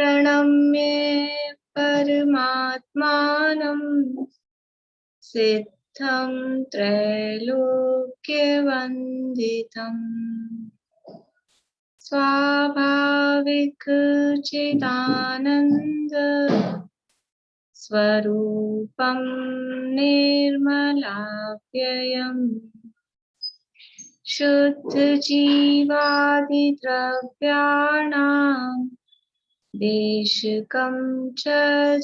प्रणम्य परमात्मानं सिद्धं त्रैलोक्यवन्दितम् स्वाभाविक चिदानन्द स्वरूपं निर्मलाप्ययम् शुद्ध जीवादिद्रव्याणां देशकं च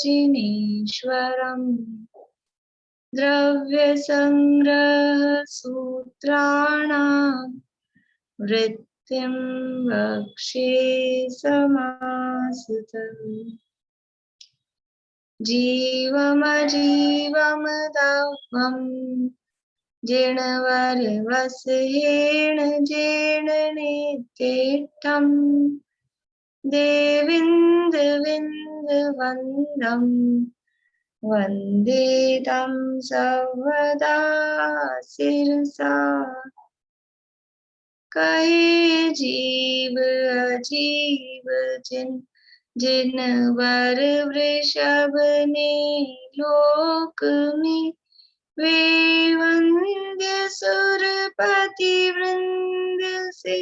जिनेश्वरम् द्रव्यसंग्रह सूत्राणां वृत्तिं वक्षे समासतम् जीवमजीवमदह्वम् जिणवरवसहेण जेण नित्येष्टम् देविन्दविन्दवन्दम् वन्दे तं सर्वदा शिरसा कहे जीव अजीव जिनवर वृषभ ने लोक में वे वंद्य सुरपति वृंद से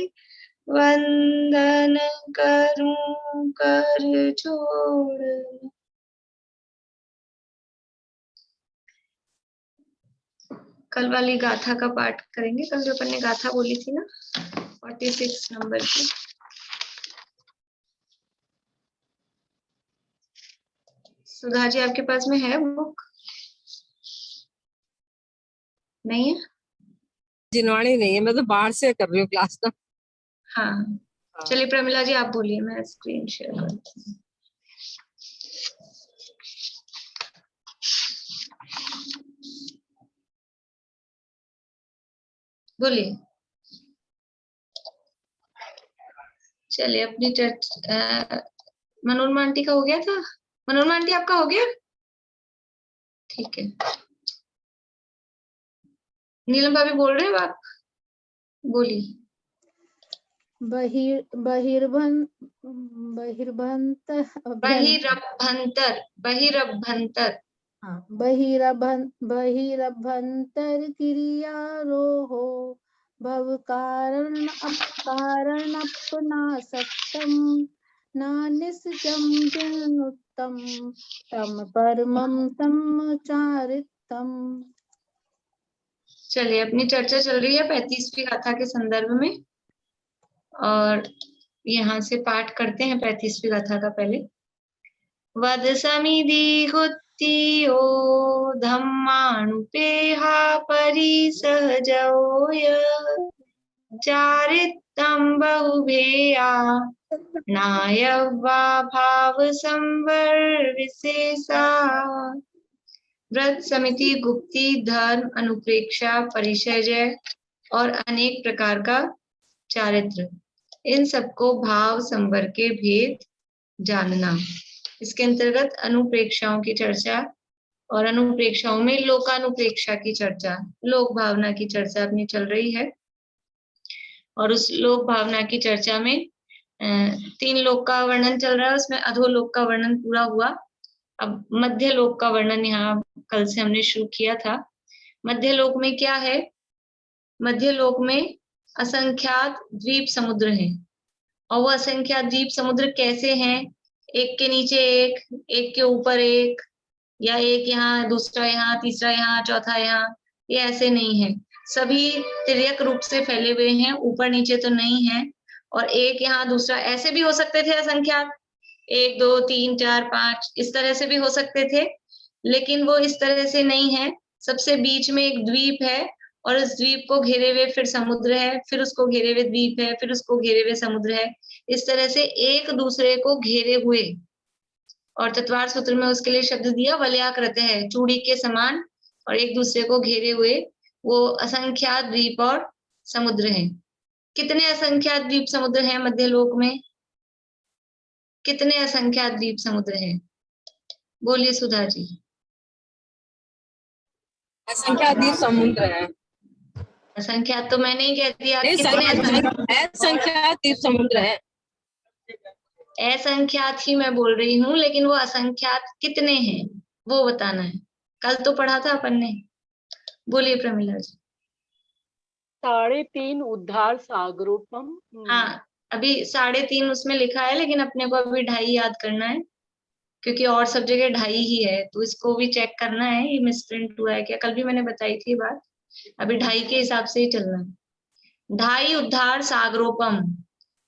वंदन करूं कर जोड़। कल वाली गाथा का पाठ करेंगे। कल जो अपन ने गाथा बोली थी ना 46 नंबर की। सुधा जी आपके पास में है बुक? नहीं है? जिनवाणी नहीं है, मैं तो बाहर से कर रही हूँ क्लास ना। हाँ चलिए प्रमिला जी आप बोलिए, मैं स्क्रीन शेयर करती हूँ। बोलिए। चलिए अपनी मनोरमा आंटी का हो गया था? मनोरमा आंटी आपका हो गया? ठीक है। नीलम भाभी बोल रहे हो आप? बोलिए। बहिरभ्यंतर क्रियारोहो भव कारण अपनासक्तम नानिसजम जिनुत्तम तम परमम समचारितम। चलिए अपनी चर्चा चल रही है 35वीं गाथा के संदर्भ में और यहाँ से पाठ करते हैं 35वीं गाथा का। पहले वद समिधि हुत्तियो धम्मानुपेहा परिसहजोय चारित्तम बहुभेया नायवा भाव संवर विशेषा। व्रत समिति गुप्ति धर्म अनुप्रेक्षा परिचर्या और अनेक प्रकार का चारित्र, इन सबको भाव संवर के भेद जानना। इसके अंतर्गत अनुप्रेक्षाओं की चर्चा और अनुप्रेक्षाओं में लोकानुप्रेक्षा की चर्चा, लोक भावना की चर्चा अपनी चल रही है। और उस लोक भावना की चर्चा में 3 लोक का वर्णन चल रहा है, उसमें अधोलोक का वर्णन पूरा हुआ। अब मध्य लोक का वर्णन यहाँ कल से हमने शुरू किया था। मध्य लोक में क्या है? मध्य लोक में असंख्यात द्वीप समुद्र हैं और वो असंख्यात द्वीप समुद्र कैसे हैं? एक के नीचे एक, एक के ऊपर एक, या एक यहाँ दूसरा यहाँ तीसरा यहाँ चौथा यहाँ, ये ऐसे नहीं है। सभी तिर्यक रूप से फैले हुए हैं, ऊपर नीचे तो नहीं है। और एक यहाँ दूसरा, ऐसे भी हो सकते थे असंख्यात, 1 2 3 4 5 इस तरह से भी हो सकते थे, लेकिन वो इस तरह से नहीं है। सबसे बीच में एक द्वीप है और उस द्वीप को घेरे हुए फिर समुद्र है, फिर उसको घेरे हुए द्वीप है, फिर उसको घेरे हुए समुद्र है। इस तरह से एक दूसरे को घेरे हुए, और चतवार सूत्र में उसके लिए शब्द दिया वलयाकृत है, चूड़ी के समान और एक दूसरे को घेरे हुए वो असंख्यात द्वीप और समुद्र हैं। कितने असंख्यात द्वीप समुद्र हैं मध्य लोक में? कितने असंख्यात द्वीप समुद्र हैं? बोलिए सुधा जी। असंख्यात द्वीप समुद्र है। असंख्यात तो मैंने ही कह दिया। कितने असंख्यात द्वीप समुद्र है। असंख्यात ही मैं बोल रही हूँ, लेकिन वो असंख्यात कितने हैं वो बताना है। कल तो पढ़ा था अपन ने। बोलिए प्रमिला जी। 3.5 उद्धार सागरोपम। हाँ, अभी 3.5 उसमें लिखा है, लेकिन अपने को अभी 2.5 याद करना है, क्योंकि और सब जगह 2.5 ही है, तो इसको भी चेक करना है ये मिसप्रिंट हुआ है क्या। कल भी मैंने बताई थी ये बात, अभी 2.5 के हिसाब से ही चलना है। 2.5 उद्धार सागरोपम,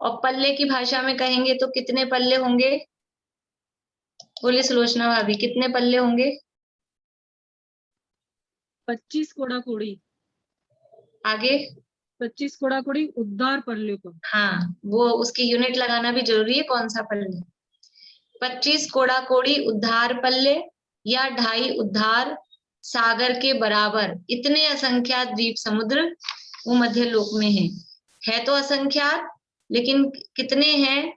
और पल्ले की भाषा में कहेंगे तो कितने पल्ले होंगे? बोलिए सुलोचना भाभी, कितने पल्ले होंगे? 25 कोड़ा कोड़ी। आगे? 25 कोड़ा कोड़ी उद्धार परल्योपम। हाँ, वो उसकी यूनिट लगाना भी जरूरी है, कौन सा पल्ले। 25 कोड़ा कोड़ी उद्धार पल्ले या 2.5 उद्धार सागर के बराबर इतने असंख्यात द्वीप समुद्र वो मध्य लोक में है तो असंख्यात, लेकिन कितने हैं?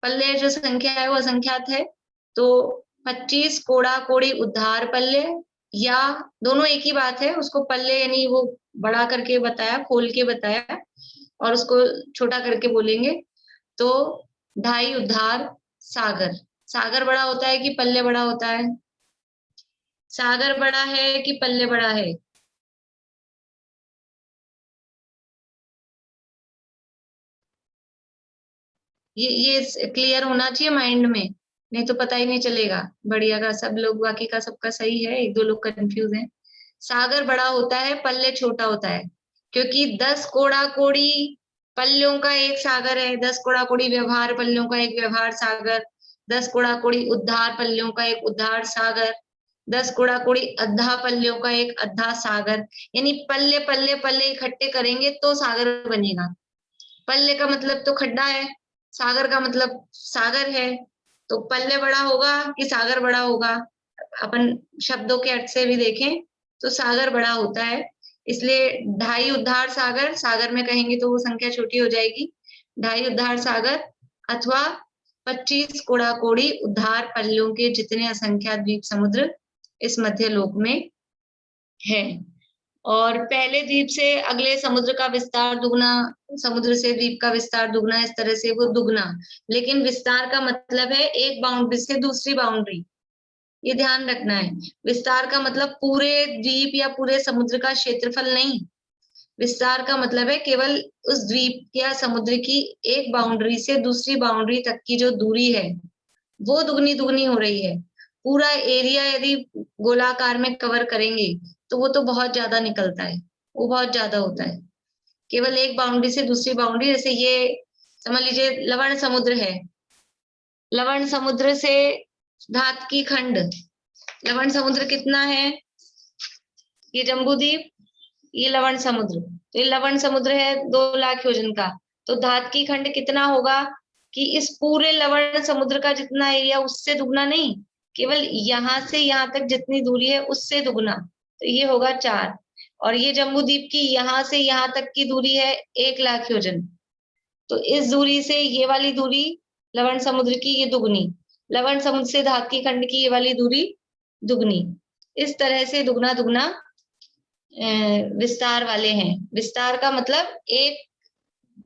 पल्ले जो संख्या है वो असंख्यात है, तो 25 कोड़ा कोड़ी उद्धार पल्ले, या दोनों एक ही बात है, उसको पल्ले यानी वो बड़ा करके बताया, खोल के बताया, और उसको छोटा करके बोलेंगे तो 2.5 उद्धार सागर। सागर बड़ा होता है कि पल्ले बड़ा होता है? सागर बड़ा है कि पल्ले बड़ा है? ये क्लियर होना चाहिए माइंड में, नहीं तो पता ही नहीं चलेगा। बढ़िया का सब लोग, बाकी का सबका सही है, एक दो लोग कंफ्यूज हैं। सागर बड़ा होता है, पल्ले छोटा होता है, क्योंकि 10 कोड़ा कोड़ी पल्लों का एक सागर है, 10 कोड़ा कोड़ी व्यवहार पल्लों का एक व्यवहार सागर, 10 कोड़ा कोड़ी उद्धार पल्लों का एक उद्धार सागर, 10 कोड़ा कोड़ी अद्धा पल्लों का एक अद्धा सागर। यानी पल्ले पल्ले पल्ले इकट्ठे करेंगे तो सागर बनेगा। पल्ले का मतलब तो खड्डा है, सागर का मतलब सागर है, तो पल्ले बड़ा होगा कि सागर बड़ा होगा? अपन शब्दों के अर्थ से भी देखें तो सागर बड़ा होता है, इसलिए 2.5 उद्धार सागर, सागर में कहेंगे तो वो संख्या छोटी हो जाएगी, 2.5 उद्धार सागर अथवा 25 कोड़ा कोड़ी उद्धार पल्लों के जितने असंख्यात द्वीप समुद्र इस मध्य लोक में है। और पहले द्वीप से अगले समुद्र का विस्तार दुगना, समुद्र से द्वीप का विस्तार दुगना, इस तरह से वो दुगना, लेकिन विस्तार का मतलब है एक बाउंड्री से दूसरी बाउंड्री, ये ध्यान रखना है। विस्तार का मतलब पूरे द्वीप या पूरे समुद्र का क्षेत्रफल नहीं, विस्तार का मतलब है केवल उस द्वीप या समुद्र की एक बाउंड्री से दूसरी बाउंड्री तक की जो दूरी है वो दुगनी दुगनी हो रही है। पूरा एरिया यदि गोलाकार में कवर करेंगे तो वो तो बहुत ज्यादा निकलता है, वो बहुत ज्यादा होता है। केवल एक बाउंड्री से दूसरी बाउंड्री, जैसे ये समझ लीजिए लवण समुद्र है, लवण समुद्र से धातकी खंड, लवण समुद्र कितना है? ये जम्बूद्वीप, ये लवण समुद्र, तो ये लवण समुद्र है 2 लाख योजन का, तो धातकी खंड कितना होगा कि इस पूरे लवण समुद्र का जितना एरिया उससे दुगना नहीं, केवल यहाँ से यहाँ तक जितनी दूरी है उससे दुगना, तो ये होगा 4। और ये जम्बूद्वीप की यहाँ से यहाँ तक की दूरी है 1 लाख योजन, तो इस दूरी से ये वाली दूरी लवण समुद्र की ये दुगनी, लवण समुद्र से धातकी खंड की ये वाली दूरी दुगनी, इस तरह से दुगना दुगना विस्तार वाले हैं। विस्तार का मतलब एक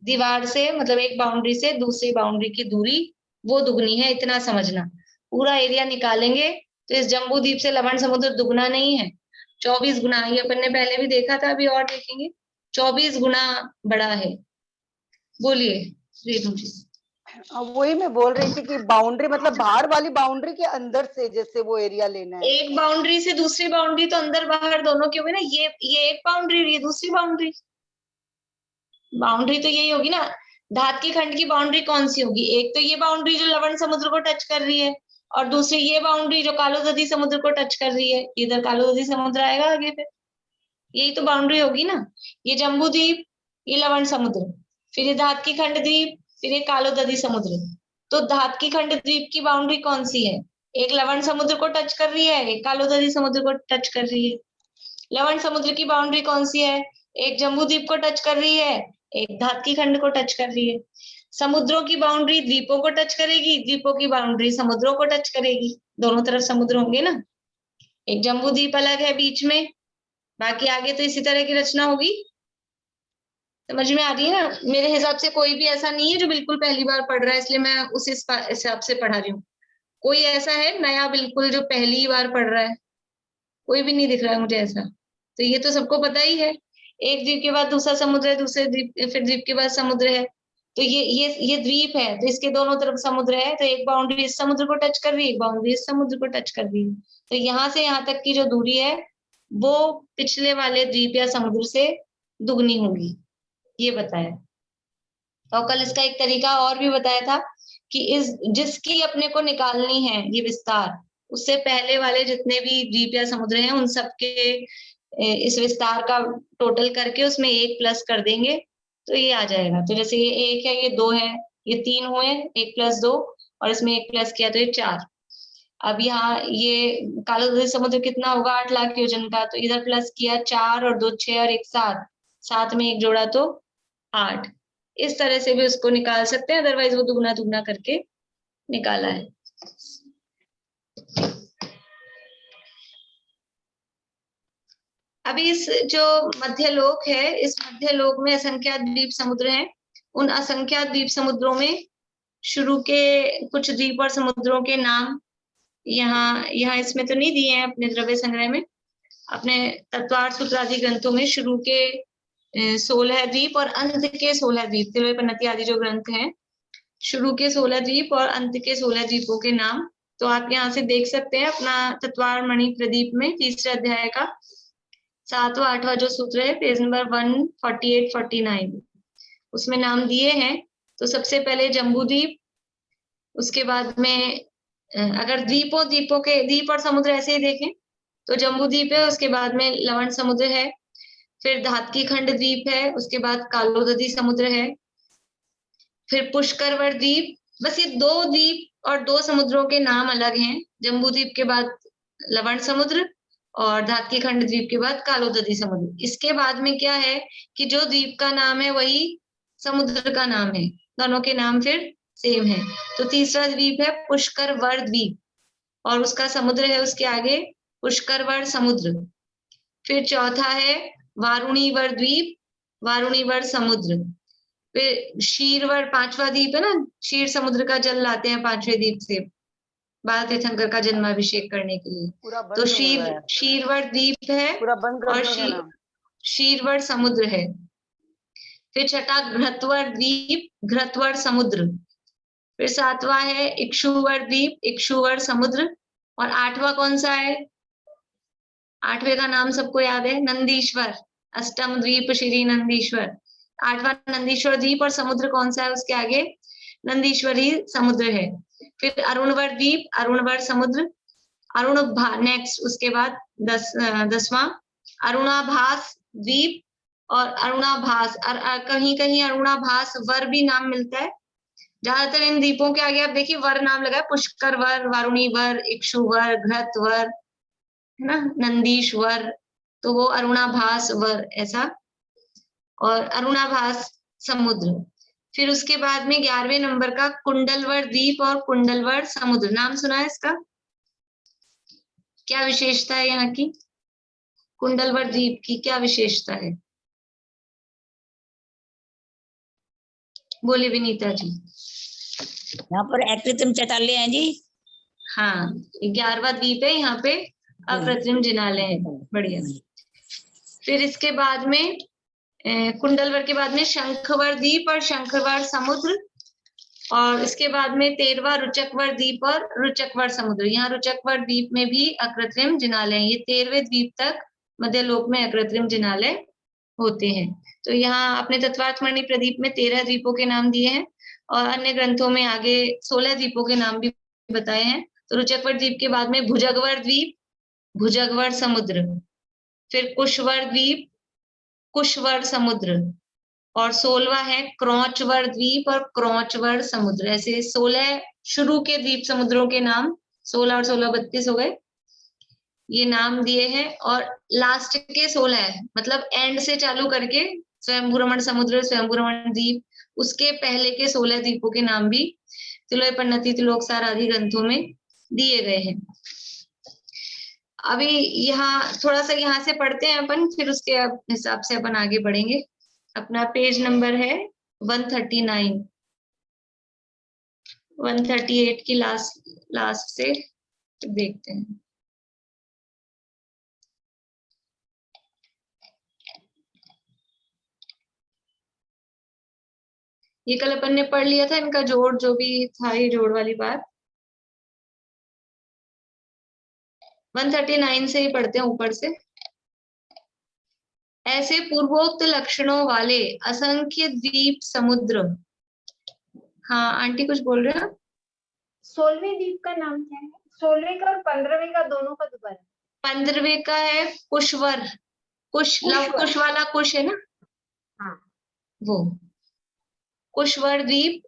दीवार से, मतलब एक बाउंड्री से दूसरी बाउंड्री की दूरी वो दुगनी है, इतना समझना। पूरा एरिया निकालेंगे तो इस जम्बूद्वीप से लवण समुद्र दुगना नहीं है, 24 गुना, ये अपन ने पहले भी देखा था, अभी और देखेंगे, 24 गुना बड़ा है। बोलिए रेणु जी। वही मैं बोल रही थी कि बाउंड्री मतलब बाहर वाली बाउंड्री के अंदर से जैसे वो एरिया लेना है। एक बाउंड्री से दूसरी बाउंड्री तो अंदर बाहर दोनों की होगी ना, ये एक बाउंड्री, ये दूसरी बाउंड्री, बाउंड्री तो यही होगी ना। धातकी खंड की बाउंड्री कौन सी होगी? एक तो ये बाउंड्री जो लवण समुद्र को टच कर रही है, और दूसरी ये बाउंड्री जो कालोदधी समुद्र को टच कर रही है, इधर कालोदधी समुद्र आएगा आगे, फिर यही तो बाउंड्री होगी ना। ये जम्बूद्वीप, ये लवण समुद्र, फिर ये धातकी खंड द्वीप, फिर ये कालोदधी समुद्र, तो धातकी खंड द्वीप की बाउंड्री कौन सी है? एक लवण समुद्र को टच कर रही है, एक कालोदधी समुद्र को टच कर रही है। लवण समुद्र की बाउंड्री कौन सी है? एक जम्बूद्वीप को टच कर रही है, एक धातकी खंड को टच कर रही है। समुद्रों की बाउंड्री द्वीपों को टच करेगी, द्वीपों की बाउंड्री समुद्रों को टच करेगी, दोनों तरफ समुद्र होंगे ना। एक जम्बूद्वीप अलग है बीच में, बाकी आगे तो इसी तरह की रचना होगी, समझ में आ रही है ना? मेरे हिसाब से कोई भी ऐसा नहीं है जो बिल्कुल पहली बार पढ़ रहा है, इसलिए मैं उस हिसाब से पढ़ा रही हूँ। कोई ऐसा है नया बिल्कुल जो पहली बार पढ़ रहा है? कोई भी नहीं दिख रहा है मुझे ऐसा। तो ये तो सबको पता ही है, एक द्वीप के बाद दूसरा समुद्र है, दूसरे द्वीप फिर द्वीप के बाद समुद्र है। तो ये द्वीप है, तो इसके दोनों तरफ समुद्र है, तो एक बाउंड्री इस समुद्र को टच कर रही है, एक बाउंड्री इस समुद्र को टच कर रही है। तो यहाँ से यहाँ तक की जो दूरी है वो पिछले वाले द्वीप या समुद्र से दुगनी होगी, ये बताया। और कल इसका एक तरीका और भी बताया था कि जिसकी अपने को निकालनी है ये विस्तार, उससे पहले वाले जितने भी द्वीप या समुद्र हैं उन सबके इस विस्तार का टोटल करके उसमें 1 प्लस कर देंगे तो ये आ जाएगा। तो जैसे ये 1 है, ये 2 है, ये 3 हुए, 1 + 2 और इसमें 1 प्लस किया तो ये 4। अब यहाँ ये कालोदरी समुद्र कितना होगा, 8 लाख योजन का, तो इधर प्लस किया 4 और 2 6 और 1 7, 7 में 1 जोड़ा तो 8। इस तरह से भी उसको निकाल सकते हैं, अदरवाइज वो दुगना दुगना करके निकाला है। अभी इस जो मध्यलोक है, इस मध्यलोक में असंख्यात द्वीप समुद्र हैं। उन असंख्यात द्वीप समुद्रों में शुरू के कुछ द्वीप और समुद्रों के नाम यहाँ इसमें तो नहीं दिए हैं अपने द्रव्य संग्रह में, अपने तत्वार्थ सूत्र आदि ग्रंथों में शुरू के 16 द्वीप और अंत के 16 द्वीप, तिलोय पन्नति आदि जो ग्रंथ हैं, शुरू के 16 द्वीप और अंत के 16 द्वीपों के नाम तो आप यहाँ से देख सकते हैं अपना तत्वार मणि प्रदीप में 3रे अध्याय का 7वां 8वां जो सूत्र है, पेज नंबर 148-49, उसमें नाम दिए हैं। तो सबसे पहले जम्बूद्वीप, उसके बाद में अगर द्वीपों के द्वीप और समुद्र ऐसे ही देखें तो जम्बूद्वीप है, उसके बाद में लवण समुद्र है, फिर धातकीखंड द्वीप है, उसके बाद कालोदधी समुद्र है, फिर पुष्करवर द्वीप। बस ये 2 द्वीप और 2 समुद्रों के नाम अलग हैं, जम्बूद्वीप के बाद लवण समुद्र और धातकीखंड द्वीप के बाद कालोदधी समुद्र। इसके बाद में क्या है कि जो द्वीप का नाम है वही समुद्र का नाम है, दोनों के नाम फिर सेम है। तो तीसरा द्वीप है पुष्करवर द्वीप और उसका समुद्र है उसके आगे पुष्करवर समुद्र। फिर चौथा है वारुणीवर द्वीप, वारुणीवर समुद्र। फिर क्षीरवर 5वां द्वीप है ना, क्षीर समुद्र का जल लाते हैं 5वें द्वीप से बाल तीर्थंकर का जन्माभिषेक करने के लिए, तो क्षीरवर द्वीप है और क्षीरवर समुद्र है। फिर छठा घृतवर द्वीप, घृतवर समुद्र। फिर 7वां है इक्षुवर द्वीप, इक्षुवर समुद्र। और 8वां कौन सा है, 8वें का नाम सबको याद है, नंदीश्वर, अष्टम द्वीप श्री नंदीश्वर। 8वां नंदीश्वर द्वीप और समुद्र कौन सा है उसके आगे, नंदीश्वरी समुद्र है। फिर अरुणवर द्वीप, अरुणवर समुद्र। नेक्स्ट उसके बाद 10वां अरुणाभास द्वीप और अरुणाभास, कहीं कहीं अरुणाभास वर भी नाम मिलता है। ज्यादातर इन द्वीपों के आगे आप देखिए वर नाम लगा है, पुष्कर वर, वारुणी वर, इक्षुवर, घृत वर, है ना, नंदीश्वर, तो वो अरुणाभास वर ऐसा, और अरुणाभास समुद्र। फिर उसके बाद में 11वें नंबर का कुंडलवर द्वीप और कुंडलवर समुद्र। नाम सुना है इसका, क्या विशेषता है यहाँ की, कुंडलवर द्वीप की क्या विशेषता है, बोले विनीता जी। यहाँ पर अकृत्रिम चैताल्य हैं जी। हाँ, 11वां द्वीप है, यहाँ पे अकृत्रिम जिनालय है, बढ़िया। फिर इसके बाद में कुंडलवर के बाद में शंखवर द्वीप और शंखवर समुद्र, और इसके बाद में 13वां रुचकवर द्वीप और रुचकवर समुद्र। यहाँ रुचकवर द्वीप में भी अकृत्रिम जिनालय है, ये 13वें द्वीप तक मध्यलोक में अकृत्रिम जिनालय होते हैं। तो यहाँ अपने तत्वार्थ मणि प्रदीप में 13 द्वीपों के नाम दिए हैं और अन्य ग्रंथों में आगे 16 द्वीपों के नाम भी बताए हैं। तो रुचकवर द्वीप के बाद में भुजगवर द्वीप, भुजगवर समुद्र। फिर कुशवर द्वीप, कुशवर समुद्र। और 16वां है क्रौचवर द्वीप और क्रौचवर समुद्र। ऐसे 16 शुरू के द्वीप समुद्रों के नाम, 16 और 16 32 हो गए, ये नाम दिए हैं। और लास्ट के 16 है, मतलब एंड से चालू करके स्वयंभूरमण समुद्र, स्वयंभूरमण द्वीप, उसके पहले के 16 द्वीपों के नाम भी तिलोय पन्नति, तिलोकसार आदि ग्रंथों में दिए गए हैं। अभी यहाँ थोड़ा सा यहाँ से पढ़ते हैं अपन, फिर उसके हिसाब से अपन आगे बढ़ेंगे। अपना पेज नंबर है 139, 138 की लास्ट से देखते हैं। ये कल अपन ने पढ़ लिया था, इनका जोड़ जो भी था, ये जोड़ वाली बात 139 से ही पढ़ते हैं ऊपर से। ऐसे पूर्वोक्त लक्षणों वाले असंख्य द्वीप समुद्र। हाँ आंटी कुछ बोल रहे हो? 16वें द्वीप का नाम क्या है? 16वें का और 15वें का दोनों का दोबारा। 15वें का है कुशवर, लव कुश वाला कुश है ना, हाँ वो कुशवर द्वीप।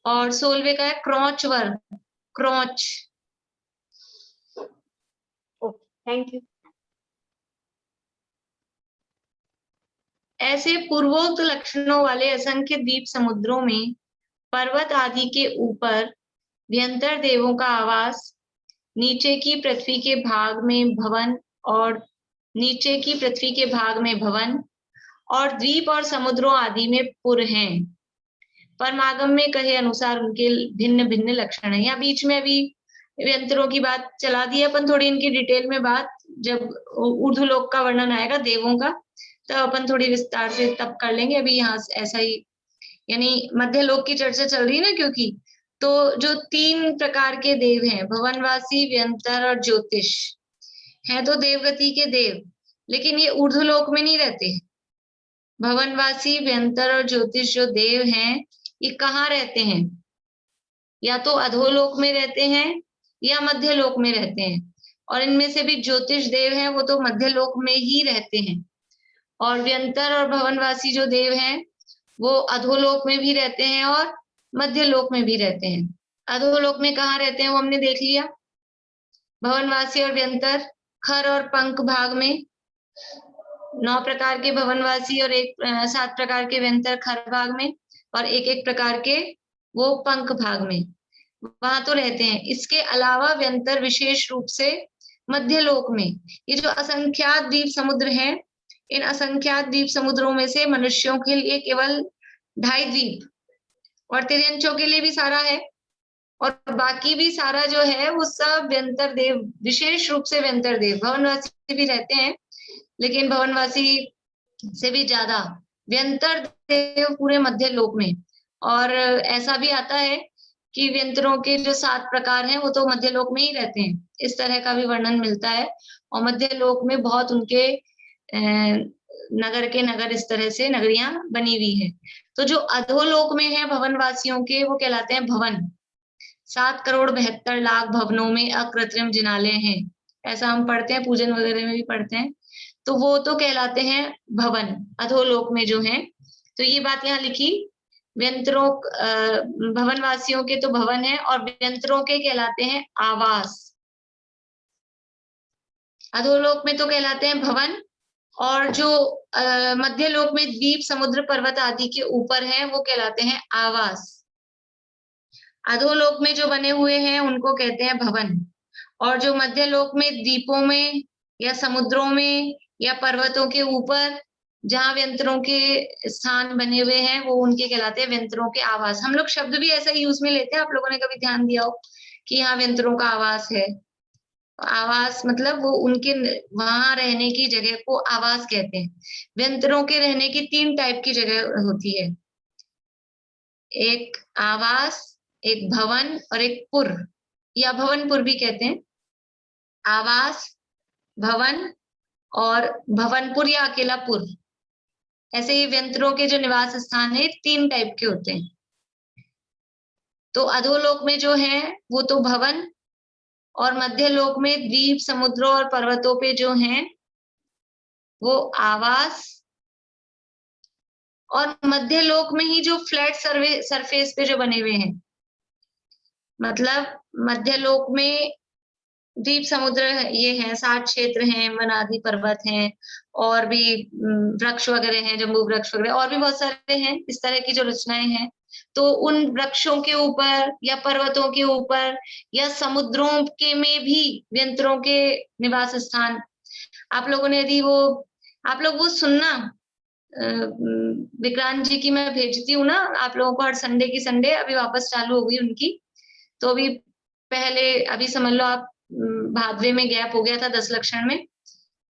और 16वें का है क्रौचवर, क्रौच। Okay thank you. ऐसे पूर्वोक्त लक्षणों वाले असंख्य द्वीप समुद्रों में पर्वत आदि के ऊपर व्यंतर देवों का आवास, नीचे की पृथ्वी के भाग में भवन और नीचे की पृथ्वी के भाग में भवन और द्वीप और समुद्रों आदि में पुर हैं। परमागम में कहे अनुसार उनके भिन्न भिन्न लक्षण हैं। यहाँ बीच में अभी व्यंतरों की बात चला दी अपन, थोड़ी इनकी डिटेल में बात जब ऊर्ध्व लोक का वर्णन आएगा देवों का, तो अपन थोड़ी विस्तार से तब कर लेंगे। अभी यहाँ ऐसा ही, यानी मध्य लोक की चर्चा चल रही है ना, क्योंकि तो जो 3 प्रकार के देव हैं, भवनवासी, व्यंतर और ज्योतिष, हैं तो देवगति के देव, लेकिन ये ऊर्ध्व लोक में नहीं रहते। भवनवासी, व्यंतर और ज्योतिष जो देव हैं, ये कहाँ रहते हैं? या तो अधोलोक में रहते हैं या मध्य लोक में रहते हैं। और इनमें से भी ज्योतिष देव हैं, वो तो मध्य लोक में ही रहते हैं। और व्यंतर और भवनवासी जो देव हैं, वो अधोलोक में भी रहते हैं और मध्य लोक में भी रहते हैं। अधोलोक में कहाँ रहते हैं वो हमने देख लिया। भवनवासी और व्यंतर खर और पंख भाग में, 9 प्रकार के भवनवासी और 7 प्रकार के व्यंतर खर भाग में, और एक प्रकार के वो पंख भाग में, वहां तो रहते हैं। इसके अलावा व्यंतर विशेष रूप से मध्य लोक में, ये जो असंख्यात द्वीप समुद्र हैं, इन असंख्यात द्वीप समुद्रों में से मनुष्यों के लिए केवल 2.5 द्वीप, और तिर्यंचों के लिए भी सारा है, और बाकी भी सारा जो है वो सब व्यंतर देव, विशेष रूप से व्यंतर देव। भवनवासी भी रहते हैं, लेकिन भवनवासी से भी ज्यादा व्यंतर देव पूरे मध्य लोक में। और ऐसा भी आता है कि व्यंतरों के जो 7 प्रकार हैं वो तो मध्य लोक में ही रहते हैं, इस तरह का भी वर्णन मिलता है। और मध्य लोक में बहुत उनके नगर के नगर, इस तरह से नगरियां बनी हुई है। तो जो अधोलोक में है भवनवासियों के, वो कहलाते हैं भवन। 7,72,00,000 भवनों में अकृत्रिम जिनालय हैं, ऐसा हम पढ़ते हैं, पूजन वगैरह में भी पढ़ते हैं। तो वो तो कहलाते हैं भवन, अधोलोक में जो है। तो ये बात यहाँ लिखी, व्यंतरों भवनवासियों के तो भवन है, और व्यंतरों के कहलाते हैं आवास। अधोलोक में तो कहलाते हैं भवन, और जो मध्य लोक में द्वीप समुद्र पर्वत आदि के ऊपर हैं वो कहलाते हैं आवास। अधोलोक में जो बने हुए हैं उनको कहते हैं भवन, और जो मध्य लोक में द्वीपों में या समुद्रों में या पर्वतों के ऊपर जहाँ व्यंतरों के स्थान बने हुए हैं, वो उनके कहलाते हैं व्यंतरों के आवास। हम लोग शब्द भी ऐसा यूज में लेते हैं, आप लोगों ने कभी ध्यान दिया हो कि यहाँ व्यंतरों का आवास है। आवास मतलब वो उनके वहां रहने की जगह को आवास कहते हैं। व्यंतरों के रहने की 3 टाइप की जगह होती है, एक आवास, एक भवन और एक पुर, या भवनपुर भी कहते हैं। आवास, भवन और भवनपुर या अकेला पुर, ऐसे ही व्यंतरों के जो निवास स्थान है 3 टाइप के होते हैं। तो अधोलोक में जो है वो तो भवन, और मध्य लोक में द्वीप समुद्रों और पर्वतों पे जो हैं वो आवास, और मध्य लोक में ही जो फ्लैट सरफेस पे जो बने हुए हैं, मतलब मध्य लोक में द्वीप समुद्र ये हैं, 7 क्षेत्र हैं, वन आदि पर्वत हैं, और भी वृक्ष वगैरह हैं, जम्बू वृक्ष वगैरह, और भी बहुत सारे हैं इस तरह की जो रचनाएं हैं। तो उन वृक्षों के ऊपर या पर्वतों के ऊपर या समुद्रों के में भी व्यंतरों के निवास स्थान। आप लोगों ने यदि आप लोग वो सुनना, विक्रांत जी की मैं भेजती हूँ ना आप लोगों को हर संडे की संडे, अभी वापस चालू हो गई उनकी। तो अभी पहले अभी समझ लो आप भादवे में गैप हो गया था 10 लक्षण में,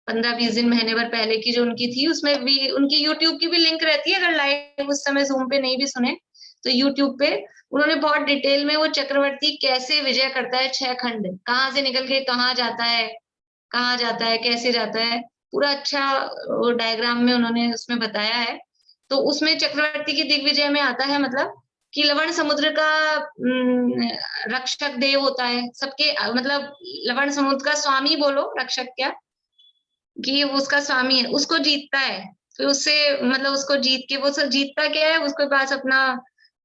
15-20 दिन महीने भर पहले की जो उनकी थी, उसमें भी उनकी यूट्यूब की भी लिंक रहती है, अगर लाइव उस समय जूम पे नहीं भी सुने तो यूट्यूब पे उन्होंने बहुत डिटेल में वो चक्रवर्ती कैसे विजय करता है 6 खंड, कहाँ से निकल के कहाँ जाता है, कहाँ जाता है, कैसे जाता है, पूरा अच्छा वो डायग्राम में उन्होंने उसमें बताया है। तो उसमें चक्रवर्ती की दिग्विजय में आता है मतलब कि लवण समुद्र का रक्षक देव होता है सबके, मतलब लवण समुद्र का स्वामी बोलो, रक्षक क्या, कि वो उसका स्वामी है, उसको जीतता है, फिर उससे मतलब उसको जीत के वो सब जीतता क्या है, उसके पास अपना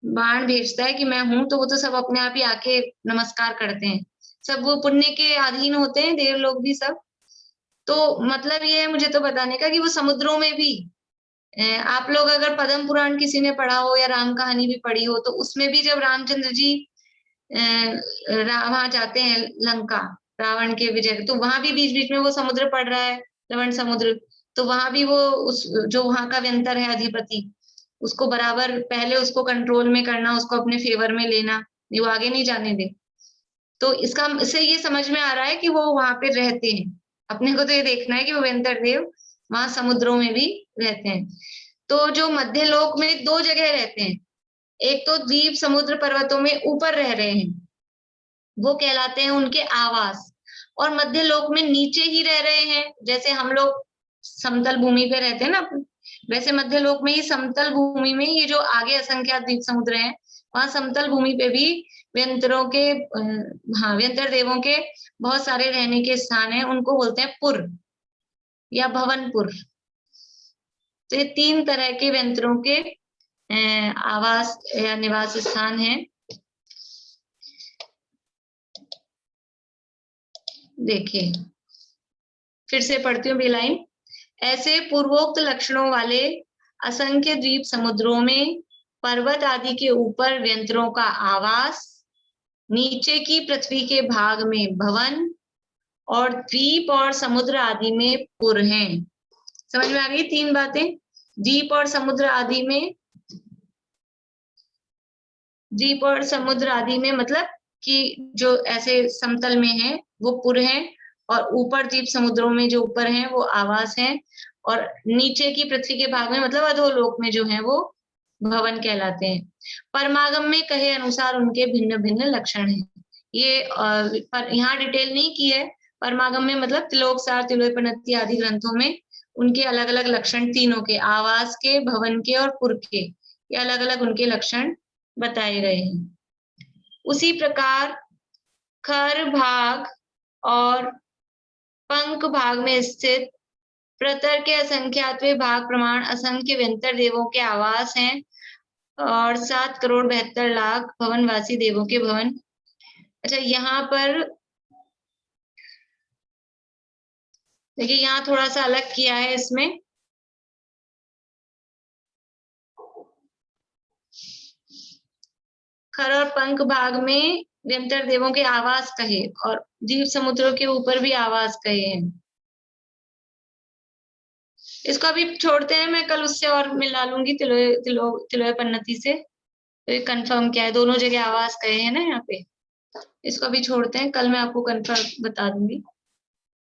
बाण भेजता है कि मैं हूं, तो वो तो सब अपने आप ही आके नमस्कार करते हैं, सब वो पुण्य के अधीन होते हैं, देव लोग भी सब। तो मतलब ये है मुझे तो बताने का कि वो समुद्रों में भी आप लोग अगर पद्म पुराण किसी ने पढ़ा हो या राम कहानी भी पढ़ी हो, तो उसमें भी जब रामचंद्र जी वहां जाते हैं लंका रावण के विजय, तो वहां भी बीच बीच में वो समुद्र पड़ रहा है, लवण समुद्र, तो वहां भी वो उस जो वहां का व्यंतर है अधिपति, उसको बराबर पहले उसको कंट्रोल में करना, उसको अपने फेवर में लेना, वो आगे नहीं जाने दे। तो इससे ये समझ में आ रहा है कि वो वहां पे रहते हैं, अपने को तो ये देखना है कि वो व्यंतर देव वहां समुद्रों में भी रहते हैं। तो जो मध्य लोक में 2 जगह रहते हैं, एक तो द्वीप समुद्र पर्वतों में ऊपर रह रहे हैं, वो कहलाते हैं उनके आवास, और मध्य लोक में नीचे ही रह रहे हैं, जैसे हम लोग समतल भूमि पे रहते हैं ना, वैसे मध्य लोक में ही समतल भूमि में ये जो आगे असंख्यात द्वीप समुद्र हैं, वहां समतल भूमि पे भी व्यंतरों के व्यंतर देवों के बहुत सारे रहने के स्थान है, उनको बोलते हैं पुर या भवनपुर। तो ये 3 तरह के व्यंतरों के आवास या निवास स्थान है। देखिए फिर से पढ़ती हूँ लाइन। ऐसे पूर्वोक्त लक्षणों वाले असंख्य द्वीप समुद्रों में पर्वत आदि के ऊपर व्यंतरों का आवास, नीचे की पृथ्वी के भाग में भवन, और द्वीप और समुद्र आदि में पुर हैं। समझ में आ गई 3 बातें? द्वीप और समुद्र आदि में, द्वीप और समुद्र आदि में मतलब कि जो ऐसे समतल में है वो पुर हैं, और ऊपर द्वीप समुद्रों में जो ऊपर हैं वो आवास हैं, और नीचे की पृथ्वी के भाग में मतलब अधोलोक में जो है वो भवन कहलाते हैं। परमागम में कहे अनुसार उनके भिन्न भिन्न लक्षण हैं। ये पर यहाँ डिटेल नहीं की है, परमागम में मतलब तिलोकसार, तिलोपनिषद आदि ग्रंथों में उनके अलग अलग लक्षण, तीनों के, आवास के, भवन के और पुर के, ये अलग अलग उनके लक्षण बताए गए हैं। उसी प्रकार खर भाग और पंख भाग में स्थित प्रतर के असंख्यातवें भाग प्रमाण असंख्य व्यंतर देवों के आवास हैं, और 7,72,00,000 भवनवासी देवों के भवन। अच्छा, यहाँ पर देखिए, यहाँ थोड़ा सा अलग किया है इसमें, खर और पंख भाग में व्यंतर देवों के आवास कहे, और द्वीप समुद्रों के ऊपर भी आवास कहे हैं। इसको अभी छोड़ते हैं, मैं कल उससे और मिला लूंगी तिलोपन्नति से, तो ये कंफर्म क्या है, दोनों जगह आवास कहे हैं ना यहाँ पे। इसको अभी छोड़ते हैं, कल मैं आपको कंफर्म बता दूंगी।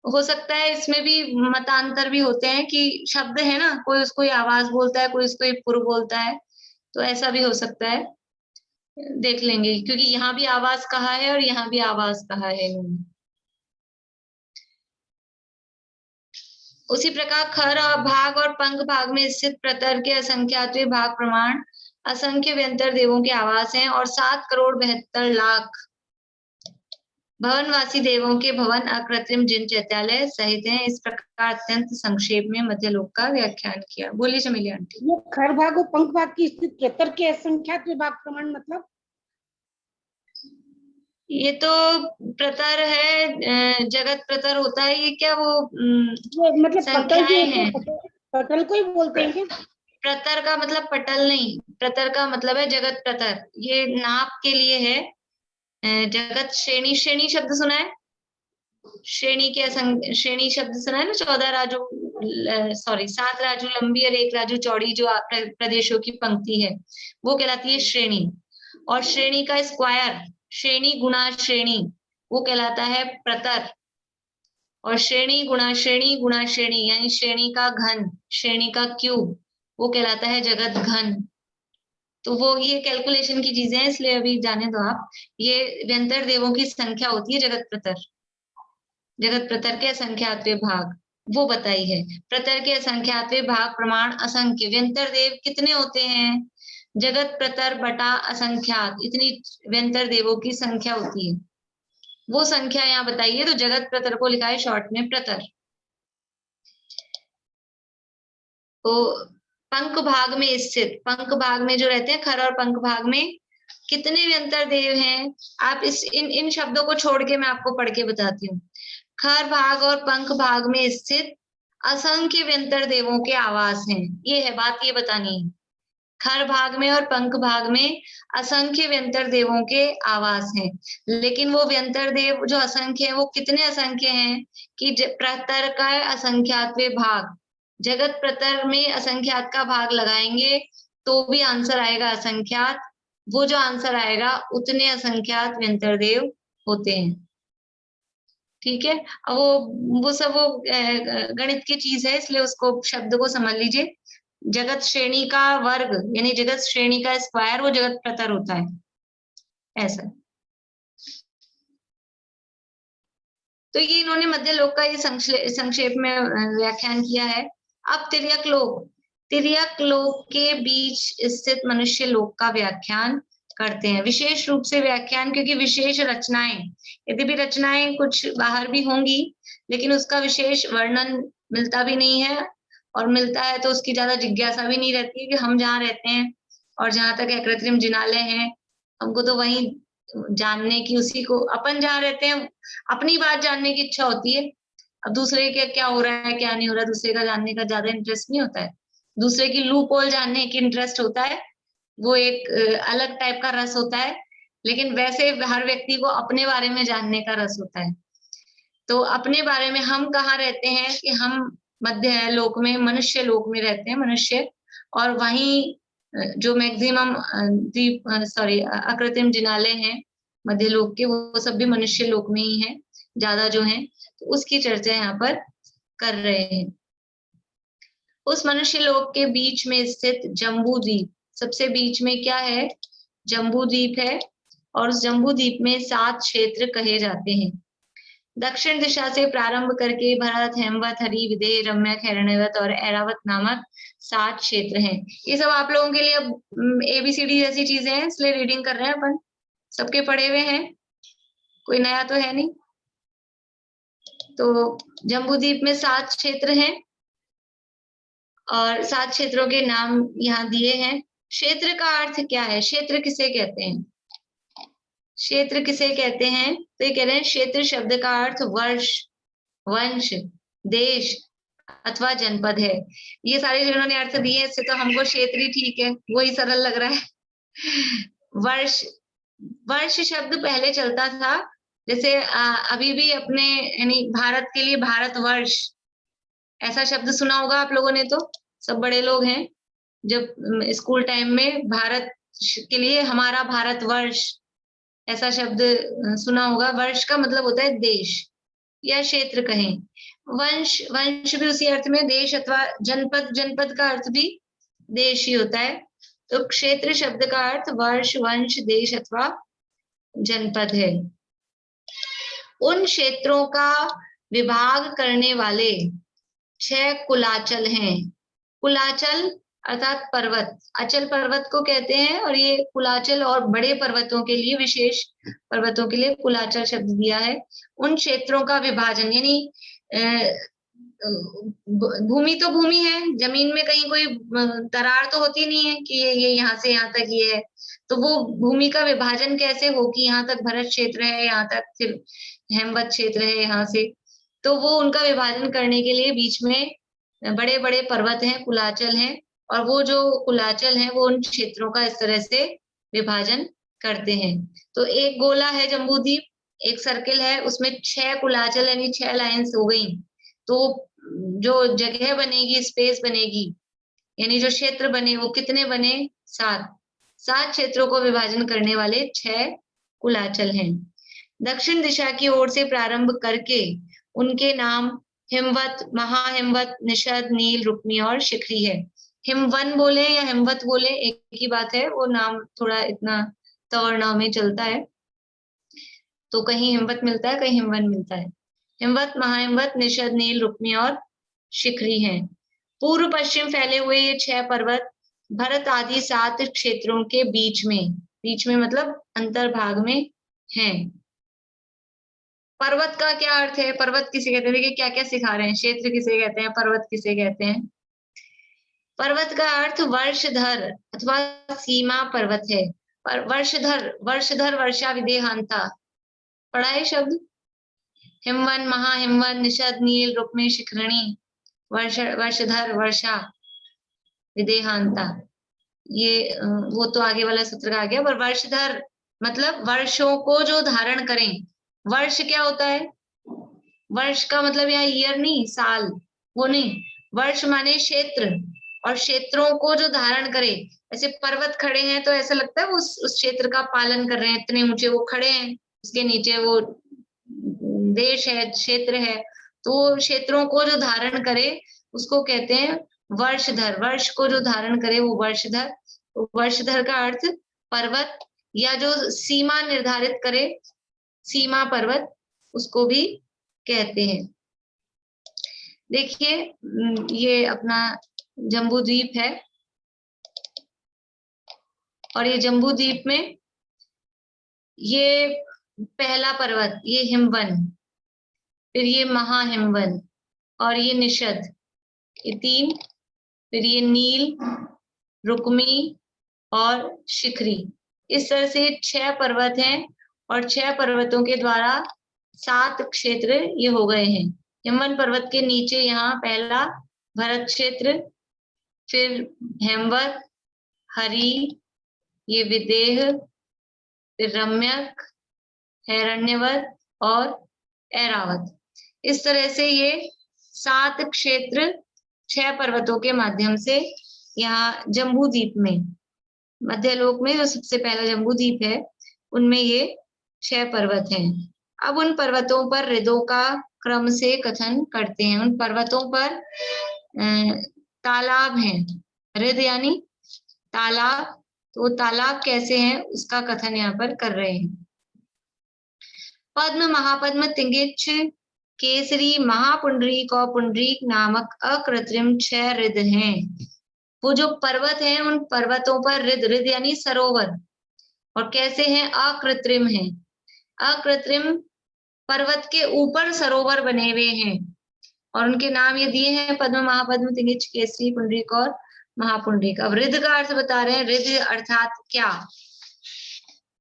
हो सकता है इसमें भी मतांतर भी होते हैं कि शब्द है ना, कोई उसको आवाज बोलता है, कोई उसको पुर बोलता है, तो ऐसा भी हो सकता है, देख लेंगे, क्योंकि यहाँ भी आवाज कहा है और यहाँ भी आवाज कहा है इन्होंने। उसी प्रकार खर और भाग और पंख भाग में स्थित प्रतर के असंख्यातवें भाग प्रमाण असंख्य व्यंतर देवों के आवास हैं, और 7,72,00,000 भवनवासी देवों के भवन अकृत्रिम जिन चैत्यालय सहित हैं। इस प्रकार अत्यंत संक्षेप में मध्यलोक का व्याख्यान किया। बोलिए चमेली आंटी। ये खर भाग और पंख भाग की स्थिति प्रतर के असंख्यात विभाग प्रमाण मतलब ये तो प्रतर है, जगत प्रतर होता है, ये क्या वो मतलब संख्याएं हैं। पटल को ही बोलते हैं क्या? प्रतर का मतलब पटल नहीं, प्रतर का मतलब है जगत प्रतर, ये नाप के लिए है। जगत श्रेणी, श्रेणी शब्द सुना है? श्रेणी के श्रेणी शब्द सुना है ना, 14 राजों सॉरी 7 राजू लंबी और 1 राजू चौड़ी जो प्रदेशों की पंक्ति है वो कहलाती है श्रेणी। और श्रेणी का स्क्वायर, श्रेणी गुणा श्रेणी, वो कहलाता है प्रतर। और श्रेणी गुणा श्रेणी गुणा श्रेणी यानी श्रेणी का घन, श्रेणी का क्यूब, वो कहलाता है जगत घन। तो वो ये कैलकुलेशन की चीजें हैं, इसलिए अभी जाने दो आप। ये व्यंतर देवों की संख्या होती है जगत प्रतर, जगत प्रतर के असंख्यात्वे भाग वो बताई है। प्रतर के असंख्यात्वे भाग प्रमाण असंख्य। व्यंतर देव कितने होते हैं? जगत प्रतर बटा असंख्यात, इतनी व्यंतर देवों की संख्या होती है। वो संख्या यहाँ बताइए, तो जगत प्रतर को लिखा है शॉर्ट में प्रतर। तो पंख भाग में स्थित, पंख भाग में जो रहते हैं, खर और पंख भाग में कितने व्यंतर देव हैं? आप इन शब्दों को छोड़ के मैं आपको पढ़ के बताती हूँ। खर भाग और पंख भाग में स्थित असंख्य व्यंतर देवों के आवास हैं। ये है बात, ये बतानी है। खर भाग में और पंख भाग में असंख्य व्यंतर देवों के आवास हैं। लेकिन वो व्यंतर देव जो असंख्य है वो कितने असंख्य हैं कि प्रतर का असंख्यात्वे भाग, जगत प्रतर में असंख्यात का भाग लगाएंगे तो भी आंसर आएगा असंख्यात। वो जो आंसर आएगा उतने असंख्यात व्यंतर देव होते हैं। ठीक है, अब वो सब वो गणित की चीज है, इसलिए उसको शब्द को समझ लीजिए। जगत श्रेणी का वर्ग यानी जगत श्रेणी का स्क्वायर वो जगत प्रतर होता है, ऐसा। तो ये इन्होंने मध्य लोक का ये संक्षेप में व्याख्यान किया है। अब तिर्यक लोक, तिर्यक लोक के बीच स्थित मनुष्य लोक का व्याख्यान करते हैं। विशेष रूप से व्याख्यान, क्योंकि विशेष रचनाएं, यदि भी रचनाएं कुछ बाहर भी होंगी लेकिन उसका विशेष वर्णन मिलता भी नहीं है, और मिलता है तो उसकी ज्यादा जिज्ञासा भी नहीं रहती है कि हम जहाँ रहते हैं और जहां तक कृत्रिम जिनालय है हमको तो वहीं जानने की, उसी को अपन जहाँ रहते हैं अपनी बात जानने की इच्छा होती है। अब दूसरे के क्या हो रहा है क्या नहीं हो रहा है दूसरे का जानने का ज्यादा इंटरेस्ट नहीं होता है। दूसरे की लूप होल जानने की इंटरेस्ट होता है, वो एक अलग टाइप का रस होता है। लेकिन वैसे हर व्यक्ति को अपने बारे में जानने का रस होता है। तो अपने बारे में हम कहाँ रहते हैं कि हम मध्य लोक में, मनुष्य लोक में रहते हैं, मनुष्य। और वहीं जो मैक्सिमम द्वीप अकृत्रिम जिनालय हैं मध्य लोक के, वो सब भी मनुष्य लोक में ही है ज्यादा जो है। तो उसकी चर्चा यहाँ पर कर रहे हैं। उस मनुष्य लोक के बीच में स्थित जम्बू द्वीप, सबसे बीच में क्या है? जम्बू द्वीप है। और उस जम्बू द्वीप में 7 क्षेत्र कहे जाते हैं। दक्षिण दिशा से प्रारंभ करके भरत, हेमवत, हरि, विदेह, रम्यक, हिरण्यवत और ऐरावत नामक 7 क्षेत्र हैं। ये सब आप लोगों के लिए अब ABCD जैसी चीजें हैं, इसलिए रीडिंग कर रहे हैं अपन, सबके पढ़े हुए हैं, कोई नया तो है नहीं। तो जम्बूद्वीप में 7 क्षेत्र हैं और 7 क्षेत्रों के नाम यहाँ दिए हैं। क्षेत्र का अर्थ क्या है? क्षेत्र किसे कहते हैं? क्षेत्र किसे कहते हैं? तो ये कह रहे हैं क्षेत्र शब्द का अर्थ वर्ष, वंश, देश अथवा जनपद है। ये सारे जो इन्होंने अर्थ दिए, इससे तो हमको क्षेत्र ही ठीक है, वही सरल लग रहा है। वर्ष, वर्ष शब्द पहले चलता था, जैसे अभी भी अपने यानी भारत के लिए भारतवर्ष ऐसा शब्द सुना होगा आप लोगों ने, तो सब बड़े लोग हैं, जब स्कूल टाइम में भारत के लिए हमारा भारतवर्ष ऐसा शब्द सुना होगा। वर्ष का मतलब होता है देश या क्षेत्र कहें। वंश, वंश भी उसी अर्थ में, देश अथवा जनपद, जनपद का अर्थ भी देश ही होता है। तो क्षेत्र शब्द का अर्थ वर्ष, वंश, देश अथवा जनपद है। उन क्षेत्रों का विभाग करने वाले 6 कुलाचल हैं। कुलाचल अर्थात पर्वत, अचल पर्वत को कहते हैं, और ये कुलाचल और बड़े पर्वतों के लिए, विशेष पर्वतों के लिए कुलाचल शब्द दिया है। उन क्षेत्रों का विभाजन यानी भूमि तो भूमि है, जमीन में कहीं कोई दरार तो होती नहीं है कि ये यहाँ से यहाँ तक ये है। तो वो भूमि का विभाजन कैसे हो कि यहाँ तक भरत क्षेत्र है, यहाँ तक फिर हेमवत क्षेत्र है यहाँ से। तो वो उनका विभाजन करने के लिए बीच में बड़े बड़े पर्वत हैं, कुलाचल हैं, और वो जो कुलाचल हैं वो उन क्षेत्रों का इस तरह से विभाजन करते हैं। तो एक गोला है जम्बूद्वीप, एक सर्किल है, उसमें 6 कुलाचल यानी 6 लाइन्स हो गई। तो जो जगह बनेगी, स्पेस बनेगी, यानी जो क्षेत्र बने वो कितने बने? 7 क्षेत्रों को विभाजन करने वाले 6 कुलाचल हैं। दक्षिण दिशा की ओर से प्रारंभ करके उनके नाम हिमवत, महाहिमवत, निषद, नील, रुक्मी और शिखरी है। हिमवन बोले या हिमवत बोले एक ही बात है, वो नाम थोड़ा इतना तवर्णों में चलता है, तो कहीं हिमवत मिलता है, कहीं हिमवन मिलता है। हिमवत, महाहिमवत, निषद, नील, रुक्मी और शिखरी हैं। पूर्व पश्चिम फैले हुए ये 6 पर्वत भरत आदि 7 क्षेत्रों के बीच में मतलब अंतर्भाग में हैं। पर्वत का क्या अर्थ है? पर्वत किसे कहते हैं? देखिए क्या क्या सिखा रहे हैं। क्षेत्र किसे कहते हैं? पर्वत किसे कहते हैं? पर्वत का अर्थ वर्षधर अथवा सीमा पर्वत है। पर वर्षधर वर्षा विदेहांता पढ़ा है शब्द। हिमवन, महाहिमवन, निषद, नील, रुक्मी, शिखरणी, वर्षधर, वर्षा, विदेहांता, ये वो तो आगे वाला सूत्र आ गया। पर वर्षधर मतलब वर्षों को जो धारण करें। वर्ष क्या होता है? वर्ष का मतलब यहाँ ईयर नहीं, साल, वो नहीं। वर्ष माने क्षेत्र, और क्षेत्रों को जो धारण करे। ऐसे पर्वत खड़े हैं तो ऐसा लगता है वो उस क्षेत्र का पालन कर रहे हैं, इतने ऊंचे वो खड़े हैं, उसके नीचे वो देश है, क्षेत्र है, तो क्षेत्रों को जो धारण करे उसको कहते हैं वर्षधर। वर्ष को जो धारण करे वो वर्षधर। वर्षधर का अर्थ पर्वत, या जो सीमा निर्धारित करे, सीमा पर्वत, उसको भी कहते हैं। देखिए ये अपना जम्बू द्वीप है, और ये जम्बू द्वीप में ये पहला पर्वत ये हिमवन, फिर ये महाहिमवन, और ये निषद, ये 3, फिर ये नील, रुक्मी और शिखरी। इस तरह से 6 पर्वत हैं, और 6 पर्वतों के द्वारा 7 क्षेत्र ये हो गए हैं। हिमवन पर्वत के नीचे यहाँ पहला भरत क्षेत्र, फिर हेमवत, हरि, ये विदेह, फिर रम्यक, हिरण्यवत और ऐरावत। इस तरह से ये 7 क्षेत्र 6 पर्वतों के माध्यम से यहाँ जम्बू द्वीप में, मध्यलोक में जो सबसे पहला जम्बू द्वीप है, उनमें ये 6 पर्वत हैं। अब उन पर्वतों पर हृदों का क्रम से कथन करते हैं। उन पर्वतों पर तालाब हैं, हृद यानी तालाब, तो तालाब कैसे हैं उसका कथन यहाँ पर कर रहे हैं। पद्म, महापद्म, तिंगिच्छ, केसरी, महापुंडरीक और पुंडरीक नामक अकृत्रिम 6 हृद हैं। वो जो पर्वत हैं उन पर्वतों पर हृद यानी सरोवर, और कैसे हैं? अकृत्रिम हैं। अकृत्रिम पर्वत के ऊपर सरोवर बने हुए हैं, और उनके नाम ये दिए हैं पद्म, महापद्म, तिंगिच्छ, केसरी, पुंडरीक और महापुंडरीक। अब हृद का अर्थ बता रहे हैं। हृद अर्थात क्या?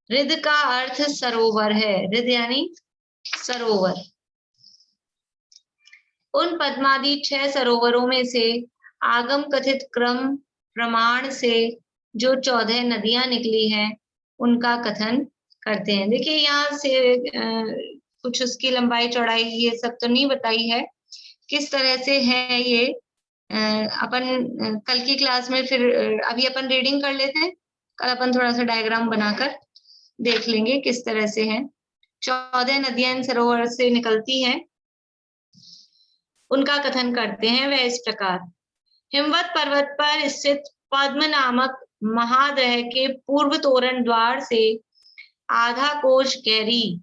हृद का अर्थ सरोवर है। हृद यानी सरोवर। उन पद्मादि 6 सरोवरों में से आगम कथित क्रम प्रमाण से जो 14 नदियां निकली हैं उनका कथन करते हैं। देखिए यहाँ से कुछ उसकी लंबाई चौड़ाई ये सब तो नहीं बताई है, किस तरह से है ये अपन कल की क्लास में, फिर अभी अपन रीडिंग कर लेते हैं, कल अपन थोड़ा सा डायग्राम बनाकर देख लेंगे किस तरह से है। 14 नदियां इन सरोवर से निकलती हैं, उनका कथन करते हैं वह इस प्रकार। हिमवत पर्वत पर स्थित पद्म नामक महाद्रह के पूर्व तोरण द्वार से आधा कोश गहरी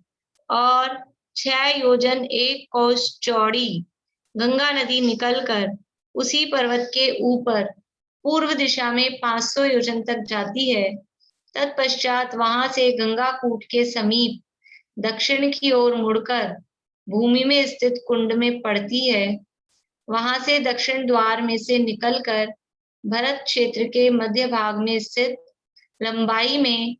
और 6 योजन 1 कोश चौड़ी गंगा नदी निकलकर उसी पर्वत के ऊपर पूर्व दिशा में 500 योजन तक जाती है। तत्पश्चात वहां से गंगा कूट के समीप दक्षिण की ओर मुड़कर भूमि में स्थित कुंड में पड़ती है। वहां से दक्षिण द्वार में से निकलकर भरत क्षेत्र के मध्य भाग में स्थित लंबाई में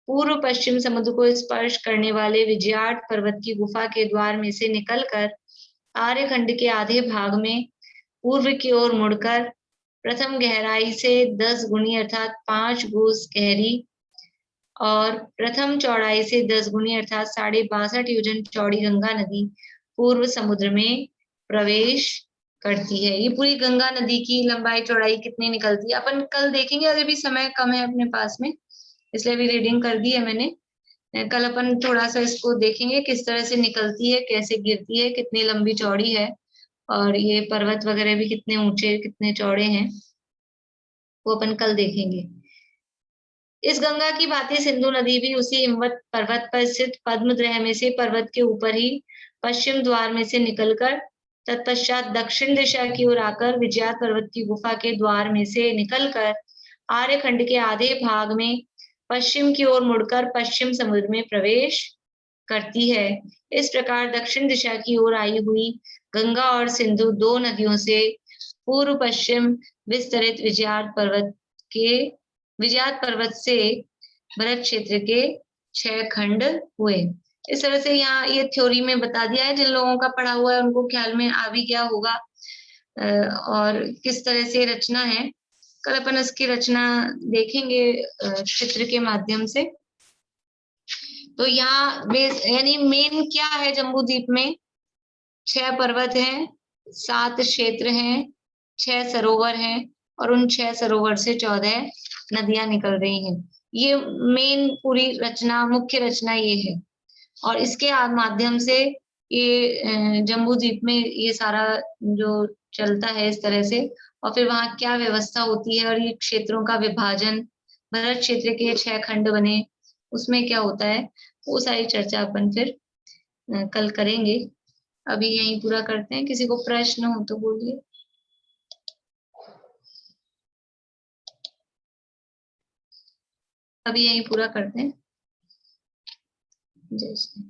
पूर्व पश्चिम समुद्र को स्पर्श करने वाले विजयाट पर्वत की गुफा के द्वार में से निकलकर आर्यखंड के आधे भाग में पूर्व की ओर मुड़कर प्रथम गहराई से 10 गुनी अर्थात 5 गोस गहरी और प्रथम चौड़ाई से 10 गुनी अर्थात 62.5 योजन चौड़ी गंगा नदी पूर्व समुद्र में प्रवेश करती है। ये पूरी गंगा नदी की लंबाई चौड़ाई कितनी निकलती है अपन कल देखेंगे, अगर भी समय कम है अपने पास में इसलिए भी रीडिंग कर दी है मैंने। कल अपन थोड़ा सा इसको देखेंगे किस तरह से निकलती है, कैसे गिरती है, कितनी लंबी चौड़ी है, और ये पर्वत वगैरह भी कितने ऊंचे कितने चौड़े हैं वो अपन कल देखेंगे। इस गंगा की भांति सिंधु नदी भी उसी हिमवत पर्वत पर स्थित पद्मद्रह में से पर्वत के ऊपर ही पश्चिम द्वार में से निकलकर तत्पश्चात दक्षिण दिशा की ओर आकर विजयात पर्वत की गुफा के द्वार में से निकलकर आर्यखंड के आधे भाग में पश्चिम की ओर मुड़कर पश्चिम समुद्र में प्रवेश करती है। इस प्रकार दक्षिण दिशा की ओर आई हुई गंगा और सिंधु दो नदियों से पूर्व पश्चिम विस्तरित विजयात पर्वत से भरत क्षेत्र के 6 खंड हुए। इस तरह से यहाँ ये थ्योरी में बता दिया है, जिन लोगों का पढ़ा हुआ है उनको ख्याल में आ भी गया होगा और किस तरह से रचना है। कल अपन इसकी रचना देखेंगे चित्र के माध्यम से। तो यहाँ यानी मेन क्या है, जम्बू द्वीप में 6 पर्वत हैं, 7 क्षेत्र हैं, 6 सरोवर हैं और उन 6 सरोवर से 14 नदियां निकल रही हैं। ये मेन पूरी रचना, मुख्य रचना ये है। और इसके माध्यम से ये जम्बू द्वीप में ये सारा जो चलता है इस तरह से, और फिर वहां क्या व्यवस्था होती है और ये क्षेत्रों का विभाजन, भरत क्षेत्र के 6 खंड बने उसमें क्या होता है, वो सारी चर्चा अपन फिर कल करेंगे। अभी यहीं पूरा करते हैं, किसी को प्रश्न हो तो बोलिए। अभी यहीं पूरा करते हैं। जय श्री